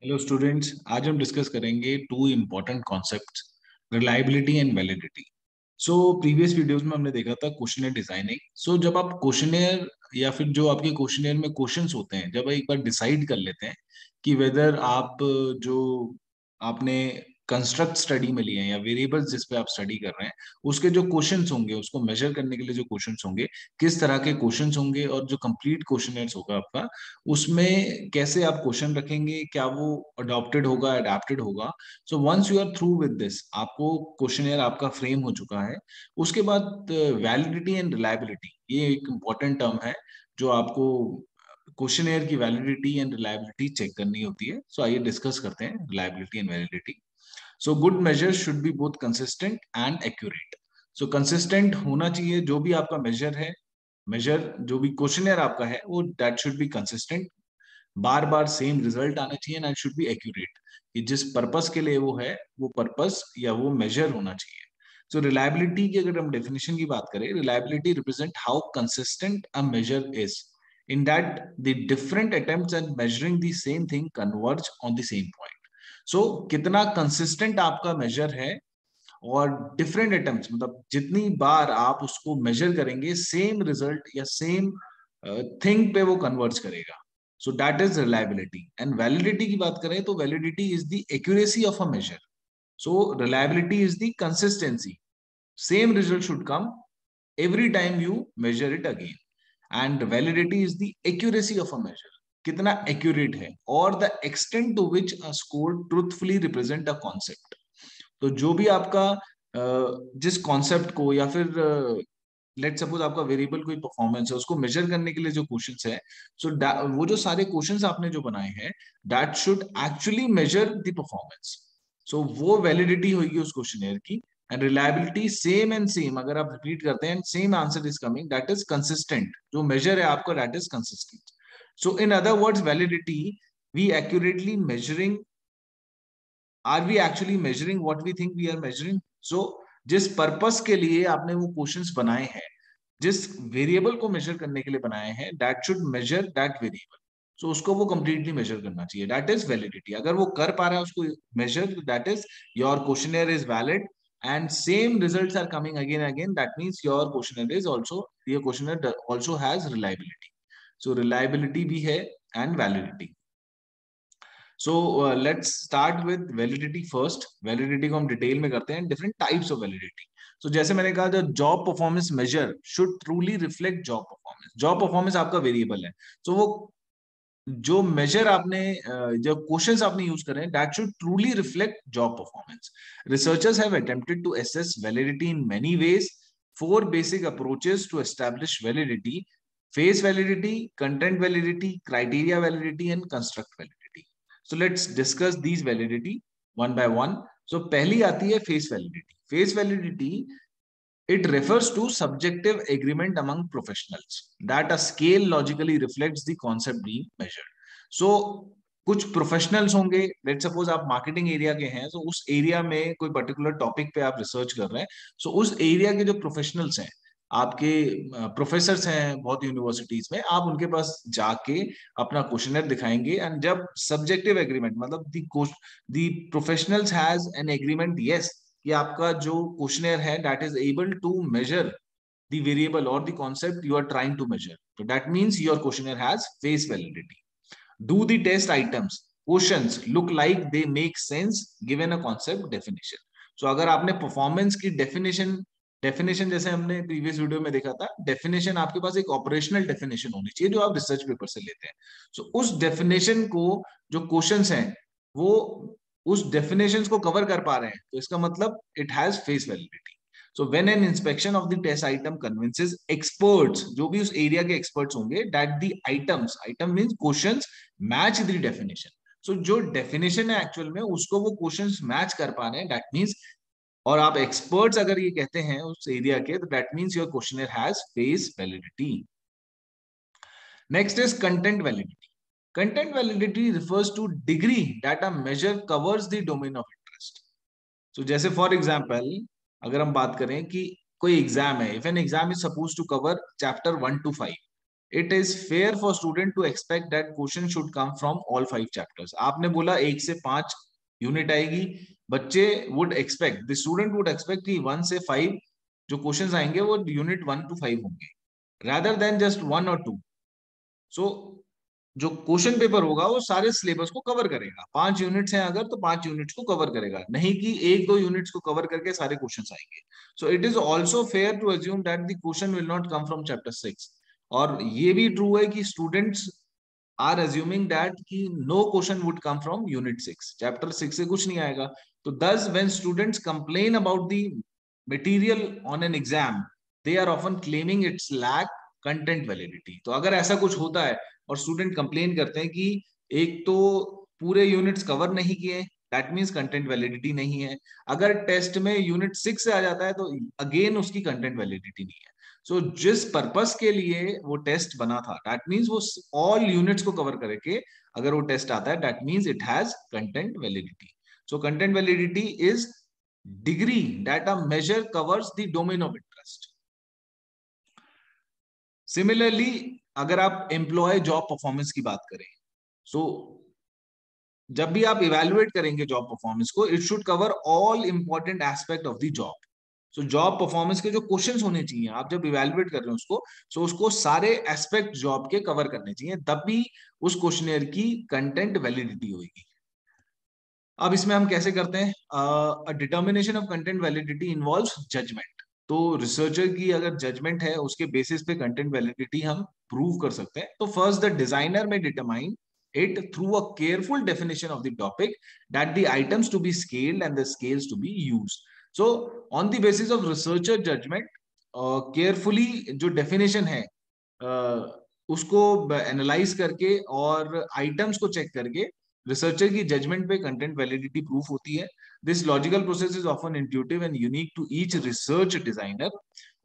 Hello students, आज हम discuss करेंगे two important concepts, reliability and validity. So previous videos में हमने देखा था क्वेश्चनर डिजाइनिंग। सो जब आप क्वेश्चनर या फिर जो आपके क्वेश्चनर में क्वेश्चंस होते हैं, जब एक बार डिसाइड कर लेते हैं कि वेदर आप जो आपने कंस्ट्रक्ट स्टडी में लिए हैं या वेरिएबल्स जिस पे आप स्टडी कर रहे हैं, उसके जो क्वेश्चंस होंगे, उसको मेजर करने के लिए जो क्वेश्चंस होंगे, किस तरह के क्वेश्चंस होंगे, और जो कंप्लीट क्वेश्चनर्स होगा आपका, उसमें कैसे आप क्वेश्चन रखेंगे, क्या वो अडॉप्टेड होगा, अडेप्टेड होगा। So once you are through with this, आपको क्वेश्चनर आपका फ्रेम हो चुका है। उसके बाद वैलिडिटी एंड रिलायबिलिटी, ये एक इम्पॉर्टेंट टर्म है जो आपको क्वेश्चनर की वैलिडिटी एंड रिलायबिलिटी चेक करनी होती है। सो आइए डिस्कस करते हैं reliability and validity. So good measure should be both consistent and accurate. So consistent होना चाहिए जो भी आपका मेजर है, मेजर जो भी क्वेश्चनर आपका है वो that should be consistent, bar bar same result आना चाहिए, एंड शुड बी एक्यूरेट, कि जिस पर्पस के लिए वो है वो पर्पस या वो मेजर होना चाहिए। सो रिलायबिलिटी की अगर हम डेफिनेशन की बात करें, reliability represent how consistent a measure is in that the different attempts at measuring the same thing converge on the same point. So कितना कंसिस्टेंट आपका मेजर है, और डिफरेंट अटेम्प्ट्स मतलब जितनी बार आप उसको मेजर करेंगे, सेम रिजल्ट या सेम थिंग पे वो कन्वर्ज करेगा। So that is reliability. And validity की बात करें तो validity is the accuracy of a measure. So reliability is the consistency, same result should come every time you measure it again. And validity is the accuracy of a measure, कितना accurate है, और the extent to which a score truthfully represent a concept। तो जो भी आपका जिस concept को, या फिर लेट सपोज आपका वेरिएबल कोई परफॉर्मेंस है, उसको मेजर करने के लिए जो क्वेश्चंस है, सो वो जो सारे क्वेश्चंस आपने जो बनाए हैं, that should actually measure the performance. So वो वैलिडिटी होगी उस क्वेश्चनर की। And reliability same and same, अगर आप रिपीट करते हैं same answer is coming, that is consistent, जो मेजर है आपका that is consistent. So in other words, validity, we accurately measuring, are we actually measuring what we think we are measuring. So जिस purpose के लिए आपने वो questions बनाए हैं, जिस वेरिएबल को मेजर करने के लिए बनाए हैं, that should measure that variable. So उसको वो कंप्लीटली मेजर करना चाहिए, दैट इज वैलिडिटी। अगर वो कर पा रहा है उसको measure, that is your questionnaire is valid, and same results are coming again again, that means your questionnaire is also, your questionnaire also has reliability. So reliability भी है and validity. So let's start with validity first. Validity को हम detail में करते हैं, different types of validity. So जैसे मैंने कहा, जो job performance measure should truly reflect job performance. Job performance आपका वेरिएबल है, सो वो जो मेजर आपने जो क्वेश्चंस आपने यूज करे हैं, that should truly reflect job performance. Researchers have attempted to assess validity in many ways. Four basic approaches to establish validity: face validity, content validity, criteria validity and construct validity. So let's discuss these validity one by one. So पहली आती है face validity. Face validity, it refers to subjective agreement among professionals that a scale logically reflects the concept being measured. So कुछ professionals होंगे, let suppose आप marketing area के हैं, तो उस एरिया में कोई पर्टिकुलर टॉपिक पे आप रिसर्च कर रहे हैं। सो उस एरिया के जो प्रोफेशनल्स हैं, आपके प्रोफेसर्स हैं बहुत यूनिवर्सिटीज में, आप उनके पास जाके अपना क्वेश्चनर दिखाएंगे, एंड जब सब्जेक्टिव एग्रीमेंट मतलब the professionals has an agreement, yes, कि आपका जो क्वेश्चनर है that is able to measure the variable और the concept you are trying to measure, तो that means your questionnaire has face validity. Do the test items, questions look like they make sense given a concept definition. So अगर आपने performance की definition, definition जैसे हमने previous video में देखा था, definition आपके पास एक ऑपरेशनल डेफिनेशन होनी चाहिए जो आप रिसर्च पेपर से लेते हैं। सो उस डेफिनेशन को, जो क्वेश्चंस हैं, वो उस डेफिनेशंस को कवर कर पा रहे हैं, तो इसका मतलब it has face validity. So when an inspection of the test item convinces experts, जो भी उस एरिया के एक्सपर्ट्स होंगे, that the items, item means questions, match the definition. So जो डेफिनेशन है एक्चुअल में, उसको वो क्वेश्चंस मैच कर पा रहे हैं, दैट मींस, और आप एक्सपर्ट्स अगर ये कहते हैं उस एरिया के, तो that means your questionnaire has face validity. Next is content validity. Content validity refers to degree that a measure covers the domain of interest. So जैसे फॉर एग्जांपल, अगर हम बात करें कि कोई एग्जाम है, if an exam is suppose to cover chapter 1 to 5, it is fair for student to expect that question should come from all 5 chapters. आपने बोला 1 से 5 यूनिट आएगी, बच्चे would expect, the student would expect कि 1 से 5 जो questions आएंगे वो यूनिट 1 to 5 होंगे, rather than just 1 or 2। सो जो क्वेश्चन पेपर होगा वो सारे सिलेबस को कवर करेगा। 5 यूनिट्स हैं अगर, तो 5 यूनिट्स को कवर करेगा, नहीं कि 1-2 यूनिट्स को कवर करके सारे क्वेश्चंस आएंगे। So it is also fair to assume that the question will not come from chapter 6। और ये भी ट्रू है कि स्टूडेंट्स आर अज्यूमिंग दैट कि no question would come from unit 6, chapter 6 से कुछ नहीं आएगा। तो thus when students complain about the material on an exam, they are often claiming it's lack content validity. तो अगर ऐसा कुछ होता है और स्टूडेंट कंप्लेन करते हैं कि एक तो पूरे यूनिट्स कवर नहीं किए, दैट मीन्स कंटेंट वैलिडिटी नहीं है। अगर टेस्ट में यूनिट 6 से आ जाता है तो अगेन उसकी कंटेंट वैलिडिटी नहीं है। सो जिस पर्पस के लिए वो टेस्ट बना था, दैट मीन्स वो ऑल यूनिट्स को कवर करके अगर वो टेस्ट आता है, that means it has content validity. So content validity is degree that a measure covers the domain of interest. Similarly अगर आप एम्प्लॉय जॉब परफॉर्मेंस की बात करें, सो जब भी आप इवेलुएट करेंगे जॉब परफॉर्मेंस को, it should cover all important aspect of the job. So job performance के जो क्वेश्चंस होने चाहिए, आप जब इवेलुएट कर रहे हैं उसको, सो उसको सारे एस्पेक्ट जॉब के कवर करने चाहिए, तब भी उस क्वेश्चनेयर की कंटेंट वैलिडिटी होगी। अब इसमें हम कैसे करते हैं? Determination of content validity involves judgement. तो रिसर्चर की अगर जजमेंट है, उसके बेसिस पे कंटेंट वैलिडिटी हम प्रूव कर सकते हैं। तो फर्स्ट द डिजाइनर में determine it through a careful definition of the topic, that the items to be scaled and the scales to be used. So on the basis of researcher judgment, carefully जो definition है उसको analyse करके और items को check करके researcher की judgement पे content validity proof होती है। This logical process is often intuitive and unique to each research designer.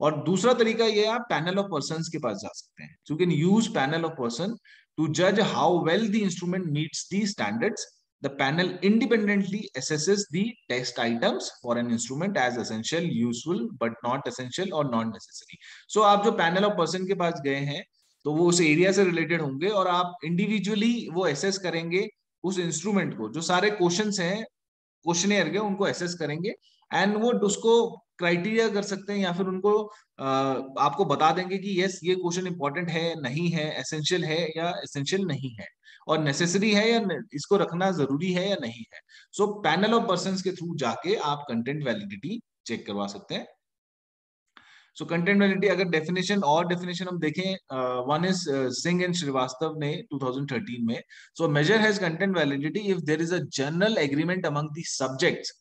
और दूसरा तरीका ये, आप पैनल ऑफ पर्संस के पास जा सकते हैं। You can use panel of person to judge how well the instrument meets these standards. The panel independently assesses the test items for an instrument as essential, useful, but not essential or not necessary. So आप जो panel of person के पास गए हैं, तो वो उस area से related होंगे और आप इंडिविजुअली वो एसेस करेंगे उस इंस्ट्रूमेंट को। जो सारे क्वेश्चंस हैं क्वेश्चनेयर के, उनको एसेस करेंगे एंड वो उसको क्राइटेरिया कर सकते हैं, या फिर उनको आपको बता देंगे कि यस ये क्वेश्चन इंपॉर्टेंट है, नहीं है, एसेंशियल है या एसेंशियल नहीं है, और नेसेसरी है या इसको रखना जरूरी है या नहीं है। सो पैनल ऑफ पर्संस के थ्रू जाके आप कंटेंट वैलिडिटी चेक करवा सकते हैं। सो कंटेंट वैलिडिटी अगर डेफिनेशन हम देखें, one is Singh and Srivastava ने 2013 में। So measure has content validity if there is a general agreement among the subjects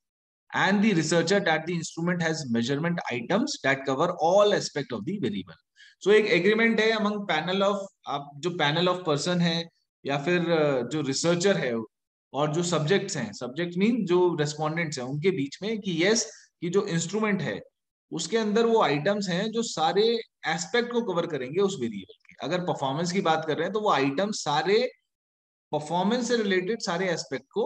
and the researcher that the instrument has measurement items that cover all aspect of the variable. So एक agreement है among panel of, आप जो panel of person है या फिर जो researcher है और जो सब्जेक्ट्स हैं, सब्जेक्ट मीन जो रेस्पोंडेंट्स हैं, उनके बीच में कि यस कि जो इंस्ट्रूमेंट है उसके अंदर वो आइटम्स हैं जो सारे एस्पेक्ट को कवर करेंगे उस वेरिएबल के। अगर परफॉर्मेंस की बात कर रहे हैं तो वो आइटम सारे परफॉर्मेंस से रिलेटेड सारे एस्पेक्ट को,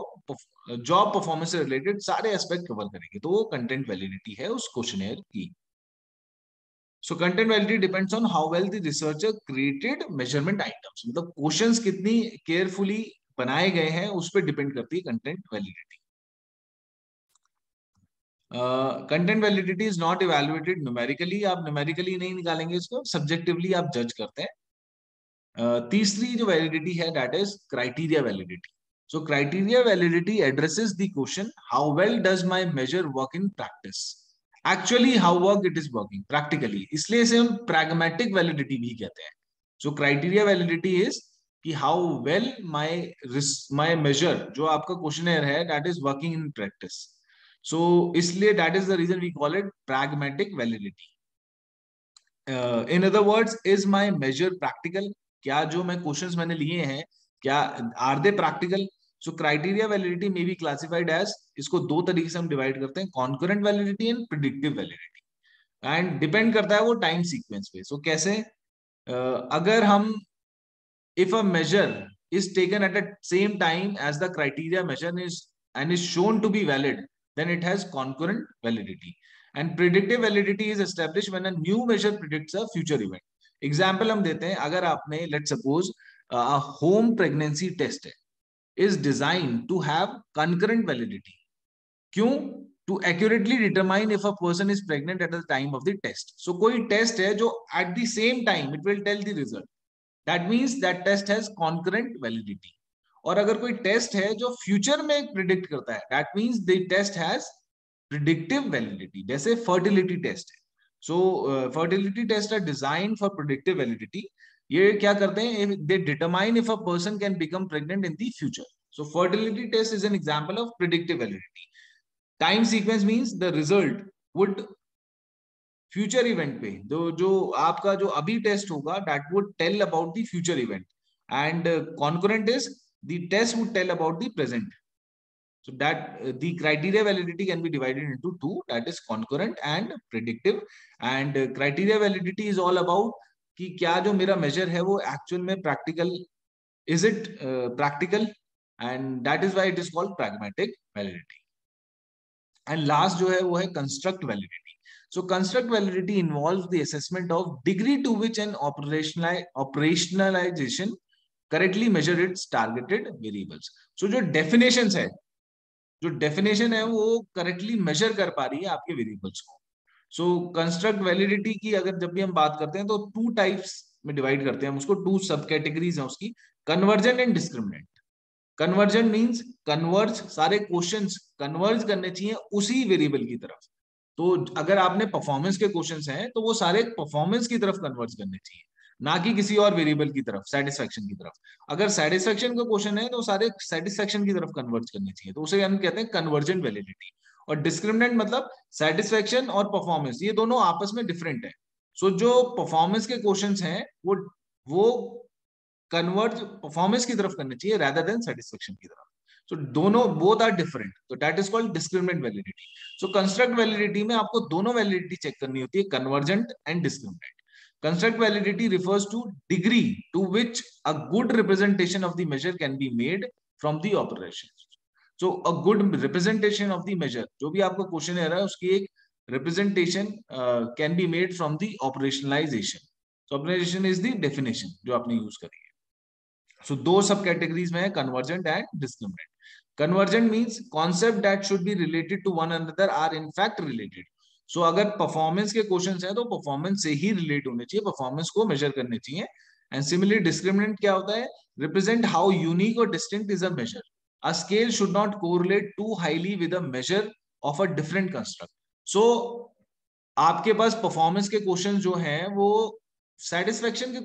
जॉब परफॉर्मेंस से रिलेटेड सारे एस्पेक्ट कवर करेंगे, तो वो कंटेंट वैलिडिटी है उस क्वेश्चनेयर की। सो content validity depends on how well the researcher created measurement items, मतलब क्वेश्चंस कितनी केयरफुली बनाए गए हैं उस पर डिपेंड करती है content validity. Content validity is not evaluated numerically, आप न्यूमेरिकली नहीं निकालेंगे इसको, सब्जेक्टिवली आप जज करते हैं। तीसरी जो वैलिडिटी है that is criteria validity. So criteria validity addresses the question how well does my measure work in practice, actually how work it is working practically, इसलिए इसे हम प्रैग्मेटिक वैलिडिटी भी कहते हैं। सो क्राइटेरिया वैलिडिटी इज कि how well my measure, जो आपका questionnaire है, that is working in practice. So इसलिए that is the reason we call it pragmatic validity. In other words, is my measure practical, क्या जो मैं questions मैंने लिए हैं क्या are they practical. So criteria validity में बी क्लासिफाइड एज, इसको दो तरीके से हम डिवाइड करते हैं, concurrent validity and predictive validity, and depend करता है वो टाइम सीक्वेंस पे। सो कैसे, अगर हम if a measure is taken at the same time as the criteria measure is shown to be valid, then it has concurrent validity. And predictive validity is established when a new measure predicts a future event. Example हम देते हैं, अगर आपने let suppose home pregnancy test है, is design to have concurrent validity. क्यों? To accurately determine if a person is pregnant at the time of the test. So कोई test है जो at the same time it will tell the result, that means that test has concurrent validity. और अगर कोई test है जो future में predict करता है, that means the test has predictive validity. जैसे फर्टिलिटी टेस्ट है. So fertility test are design for predictive validity. ये क्या करते हैं? They determine if a person can become pregnant in the future. So fertility test is an example of predictive validity. Time sequence means the result would future event पे, जो आपका जो अभी test होगा that would tell about the future event. And concurrent is the test would tell about the present. So that the criteria validity can be divided into two, that is concurrent and predictive. And criteria validity is all about कि क्या जो मेरा measure है वो actual में practical, is it practical, and that is why it is called pragmatic validity. And last जो है वो है construct validity. So construct validity involves the assessment of degree to which an operationalization correctly measure its targeted variables. So जो definitions है, जो definition है वो correctly major कर पा रही है आपके वेरिएबल्स को. सो कंस्ट्रक्ट वैलिडिटी की अगर जब भी हम बात करते हैं तो टू टाइप्स में डिवाइड करते हैं हम उसको, टू सब कैटेगरीज हैं उसकी, conversion and discriminant. Conversion means converge, सारे क्वेश्चंस कन्वर्ज करने चाहिए उसी वेरिएबल की तरफ. तो अगर आपने परफॉर्मेंस के क्वेश्चंस हैं तो वो सारे परफॉर्मेंस की तरफ कन्वर्ज करने चाहिए, ना कि किसी और वेरिएबल की तरफ, सेटिस्फेक्शन की तरफ. अगर सेटिस्फेक्शन का क्वेश्चन है तो सारे सेटिस्फेक्शन की तरफ कन्वर्ज करने चाहिए, तो उसे हम कहते हैं कन्वर्जेंट वैलिडिटी. और डिस्क्रिमिनेंट मतलब सेटिस्फेक्शन और परफॉर्मेंस ये दोनों आपस में डिफरेंट है. सो जो परफॉर्मेंस के क्वेश्चंस हैं वो कन्वर्ज परफॉर्मेंस की तरफ करने चाहिए rather than सेटिस्फेक्शन की तरफ. सो दोनों बोथ आर डिफरेंट, तो that is called discriminant validity. So construct validity में आपको दोनों वैलिडिटी चेक करनी होती है, convergent and discriminant. Construct validity refers to degree to which a good representation of the measure can be made from the operations. So a good representation of the measure, जो भी आपको question है उसकी एक representation can be made from the operationalization. So operationalization is the definition जो आपने use करी है. So दो सब कैटेगरीज में है, convergent and discriminant. Convergent means concept that should be related to one another are in fact related. सो अगर performance के क्वेश्चंस हैं तो परफॉर्मेंस से ही रिलेट होने चाहिए, परफॉर्मेंस को मेजर करने चाहिए. एंड सिमिलरली डिस्क्रिमिनेंट क्या होता है? रिप्रेजेंट हाउ यूनिक और distinct is a measure. A scale should not correlate too highly with a measure of a different construct. So आपके पास परफॉर्मेंस के क्वेश्चन जो हैं वो सेटिस्फेक्शन के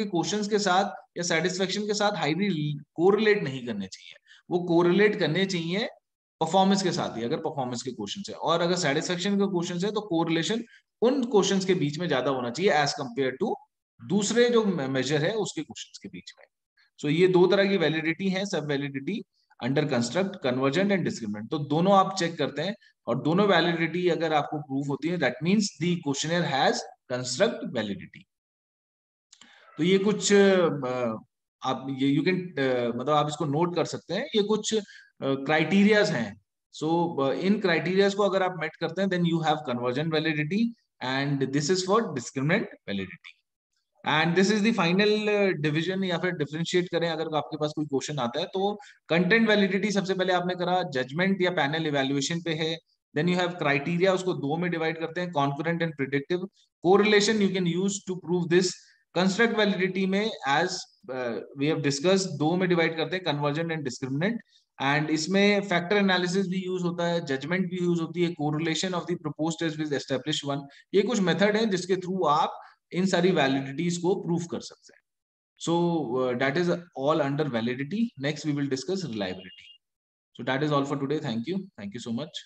क्वेश्चंस के साथ या सेटिस्फेक्शन के साथ हाईली कोरिलेट नहीं करने चाहिए, वो कोरिलेट करने चाहिए परफॉर्मेंस के साथ ही, अगर परफॉर्मेंस के क्वेश्चन है. और अगर सेटिस्फेक्शन के क्वेश्चन है तो कोरिलेशन उन क्वेश्चंस के बीच में ज्यादा होना चाहिए एज कंपेयर टू दूसरे जो मेजर है उसके क्वेश्चंस के बीच में. सो ये दो तरह की वैलिडिटी है, सब validity under construct, convergent and discriminant. तो दोनों आप चेक करते हैं और दोनों वैलिडिटी अगर आपको प्रूफ होती है that means the questionnaire has construct validity. तो ये कुछ आप ये यू कैन मतलब आप इसको नोट कर सकते हैं, ये कुछ क्राइटेरियाज हैं. सो इन क्राइटेरियाज को अगर आप मेट करते हैं then you have convergent validity and this is for discriminant validity. And this is the final division या फिर डिफरेंशिएट करें अगर आपके पास कोई क्वेश्चन आता है तो कंटेंट वैलिडिटी सबसे पहले आपने करा जजमेंट या पैनल इवैल्यूएशन पे है. देन यू हैव क्राइटेरिया, उसको दो में डिवाइड करते हैं, concurrent and predictive. Correlation you can use to prove this. Construct validity में एज वी हैव डिस्कस दो में डिवाइड करते हैं, कन्वर्जेंट एंड डिस्क्रिमिनेंट. एंड इसमें फैक्टर एनालिसिस भी यूज होता है, जजमेंट भी यूज होती है, correlation of the proposed test with established one. ये कुछ मेथड है जिसके थ्रू आप इन सारी वैलिडिटीज को प्रूफ कर सकते हैं. So that is all under validity. Next we will discuss reliability. So that is all for today. Thank you so much.